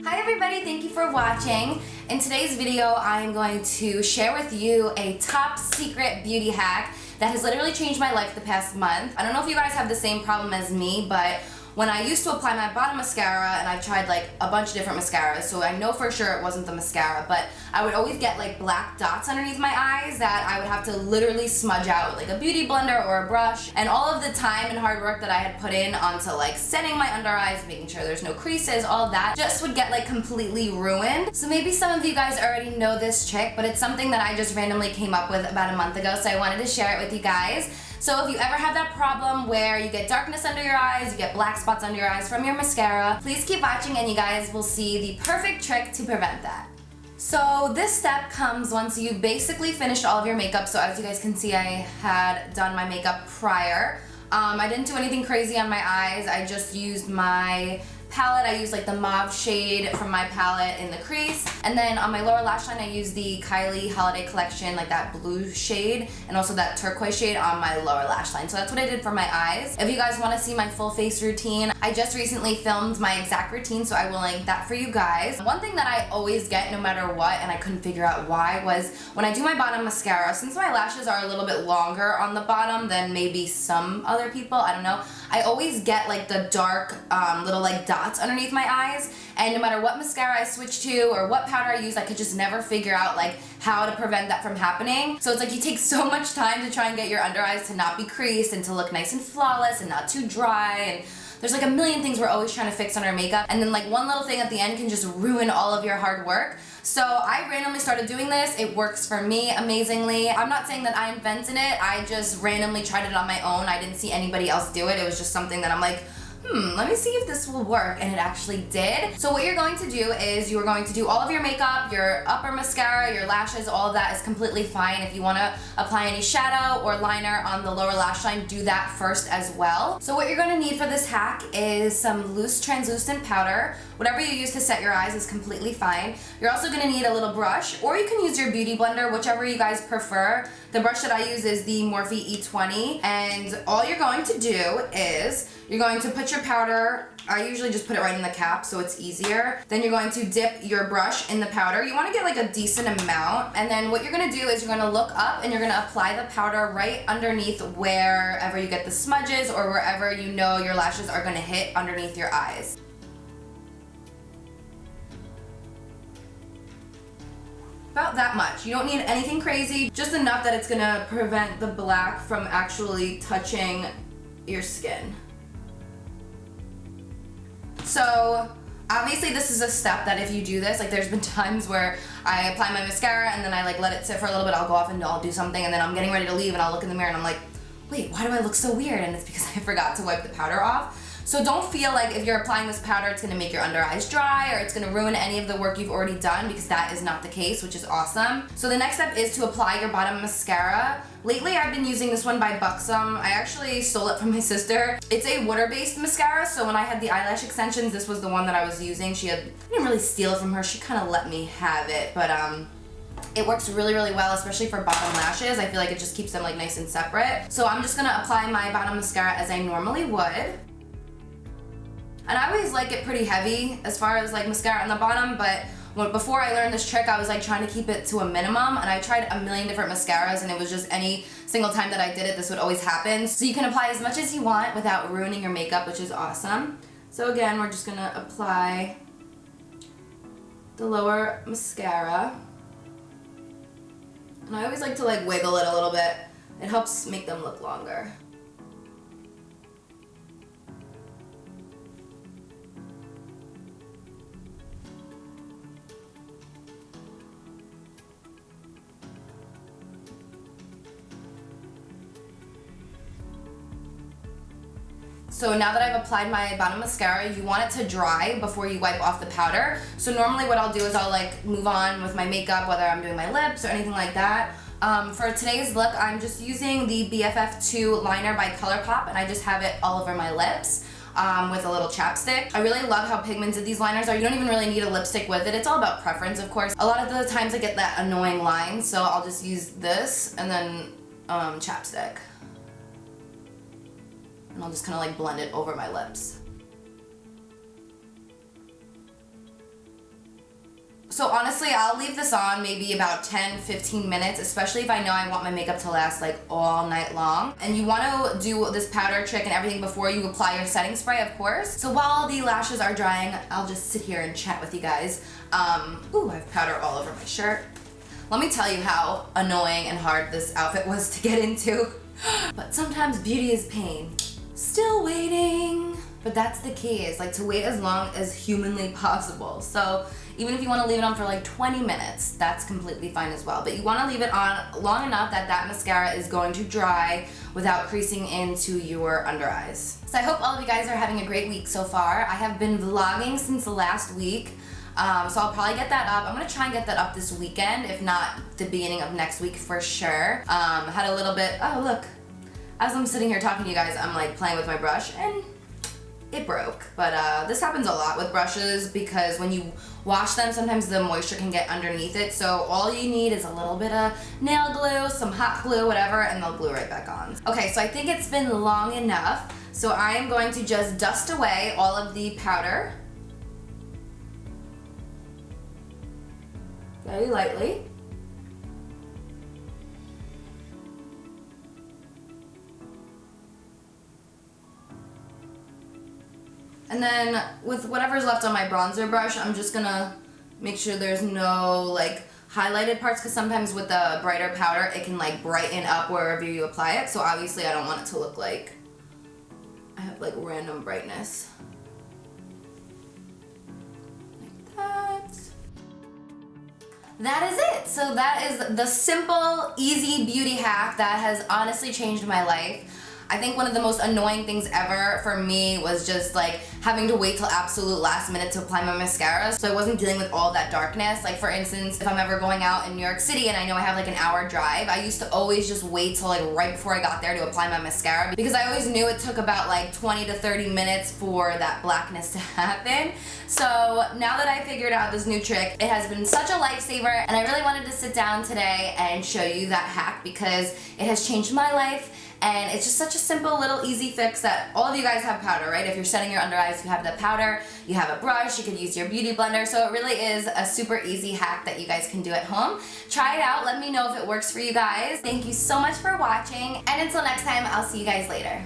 Hi everybody, thank you for watching. In today's video, I am going to share with you a top secret beauty hack that has literally changed my life the past month. I don't know if you guys have the same problem as me, but when I used to apply my bottom mascara, and I've tried like a bunch of different mascaras, so I know for sure it wasn't the mascara, but I would always get like black dots underneath my eyes that I would have to literally smudge out with like a beauty blender or a brush. And all of the time and hard work that I had put in onto like setting my under eyes, making sure there's no creases, all of that just would get like completely ruined. So maybe some of you guys already know this trick, but it's something that I just randomly came up with about a month ago, so I wanted to share it with you guys. So if you ever have that problem where you get darkness under your eyes, you get black spots under your eyes from your mascara, please keep watching and you guys will see the perfect trick to prevent that. So this step comes once you basically finished all of your makeup. So as you guys can see, I had done my makeup prior. I didn't do anything crazy on my eyes. I just used my palette. I used like the mauve shade from my palette in the crease, and then on my lower lash line I used the Kylie Holiday Collection, like that blue shade and also that turquoise shade on my lower lash line. So that's what I did for my eyes. If you guys want to see my full face routine, I just recently filmed my exact routine, so I will link that for you guys. One thing that I always get no matter what, and I couldn't figure out why, was when I do my bottom mascara, since my lashes are a little bit longer on the bottom than maybe some other people, I don't know, I always get like the dark little like dots underneath my eyes, and no matter what mascara I switch to or what powder I use, I could just never figure out like how to prevent that from happening. So it's like you take so much time to try and get your under eyes to not be creased and to look nice and flawless and not too dry, and there's like a million things we're always trying to fix on our makeup, and then like one little thing at the end can just ruin all of your hard work. So I randomly started doing this. It works for me amazingly. I'm not saying that I invented it. I just randomly tried it on my own. I didn't see anybody else do it. It was just something that I'm like, let me see if this will work, and it actually did. So what you're going to do is you're going to do all of your makeup, your upper mascara, your lashes, all of that is completely fine. If you want to apply any shadow or liner on the lower lash line, do that first as well. So what you're going to need for this hack is some loose translucent powder. Whatever you use to set your eyes is completely fine. You're also going to need a little brush, or you can use your beauty blender, whichever you guys prefer. The brush that I use is the Morphe E20, and all you're going to do is you're going to put your powder, I usually just put it right in the cap so it's easier. Then you're going to dip your brush in the powder. You want to get like a decent amount, and then what you're going to do is you're going to look up and you're going to apply the powder right underneath wherever you get the smudges or wherever you know your lashes are going to hit underneath your eyes. About that much. You don't need anything crazy, just enough that it's going to prevent the black from actually touching your skin. So obviously this is a step that if you do this, like there's been times where I apply my mascara and then I like let it sit for a little bit, I'll go off and I'll do something, and then I'm getting ready to leave and I'll look in the mirror and I'm like, wait, why do I look so weird? And it's because I forgot to wipe the powder off. So don't feel like if you're applying this powder it's going to make your under eyes dry or it's going to ruin any of the work you've already done, because that is not the case, which is awesome. So the next step is to apply your bottom mascara. Lately I've been using this one by Buxom. I actually stole it from my sister. It's a water-based mascara, so when I had the eyelash extensions, this was the one that I was using. I didn't really steal it from her, she kind of let me have it, but it works really, really well, especially for bottom lashes. I feel like it just keeps them like nice and separate. So I'm just gonna apply my bottom mascara as I normally would. And I always like it pretty heavy as far as like mascara on the bottom, but before I learned this trick I was like trying to keep it to a minimum, and I tried a million different mascaras and it was just any single time that I did it this would always happen. So you can apply as much as you want without ruining your makeup, which is awesome. So again, we're just gonna apply the lower mascara. And I always like to like wiggle it a little bit. It helps make them look longer. So now that I've applied my bottom mascara, you want it to dry before you wipe off the powder. So normally what I'll do is I'll like move on with my makeup, whether I'm doing my lips or anything like that. For today's look, I'm just using the BFF2 liner by ColourPop, and I just have it all over my lips with a little chapstick. I really love how pigmented these liners are. You don't even really need a lipstick with it. It's all about preference, of course. A lot of the times I get that annoying line, so I'll just use this and then chapstick. And I'll just kind of like blend it over my lips. So honestly, I'll leave this on maybe about 10-15 minutes, especially if I know I want my makeup to last like all night long. And you want to do this powder trick and everything before you apply your setting spray, of course. So while the lashes are drying, I'll just sit here and chat with you guys. Ooh, I have powder all over my shirt. Let me tell you how annoying and hard this outfit was to get into. But sometimes beauty is pain. Still waiting. But that's the key, is like to wait as long as humanly possible. So even if you want to leave it on for like 20 minutes, that's completely fine as well. But you want to leave it on long enough that that mascara is going to dry without creasing into your under eyes. So I hope all of you guys are having a great week so far. I have been vlogging since last week. So I'll probably get that up. I'm gonna try and get that up this weekend, if not the beginning of next week for sure. Had a little bit, oh look, as I'm sitting here talking to you guys, I'm like playing with my brush and it broke. But this happens a lot with brushes because when you wash them, sometimes the moisture can get underneath it. So all you need is a little bit of nail glue, some hot glue, whatever, and they'll glue right back on. Okay, so I think it's been long enough. So I am going to just dust away all of the powder. Very lightly. And then with whatever's left on my bronzer brush, I'm just gonna make sure there's no like highlighted parts, because sometimes with the brighter powder, it can like brighten up wherever you apply it. So obviously I don't want it to look like I have like random brightness. Like that. That is it. So that is the simple, easy beauty hack that has honestly changed my life. I think one of the most annoying things ever for me was just like having to wait till absolute last minute to apply my mascara, so I wasn't dealing with all that darkness. Like for instance, if I'm ever going out in New York City and I know I have like an hour drive, I used to always just wait till like right before I got there to apply my mascara, because I always knew it took about like 20 to 30 minutes for that blackness to happen. So now that I figured out this new trick, it has been such a lifesaver, and I really wanted to sit down today and show you that hack because it has changed my life. And it's just such a simple little easy fix that all of you guys have powder, right? If you're setting your under eyes, you have the powder, you have a brush, you could use your beauty blender. So it really is a super easy hack that you guys can do at home. Try it out, let me know if it works for you guys. Thank you so much for watching, and until next time, I'll see you guys later.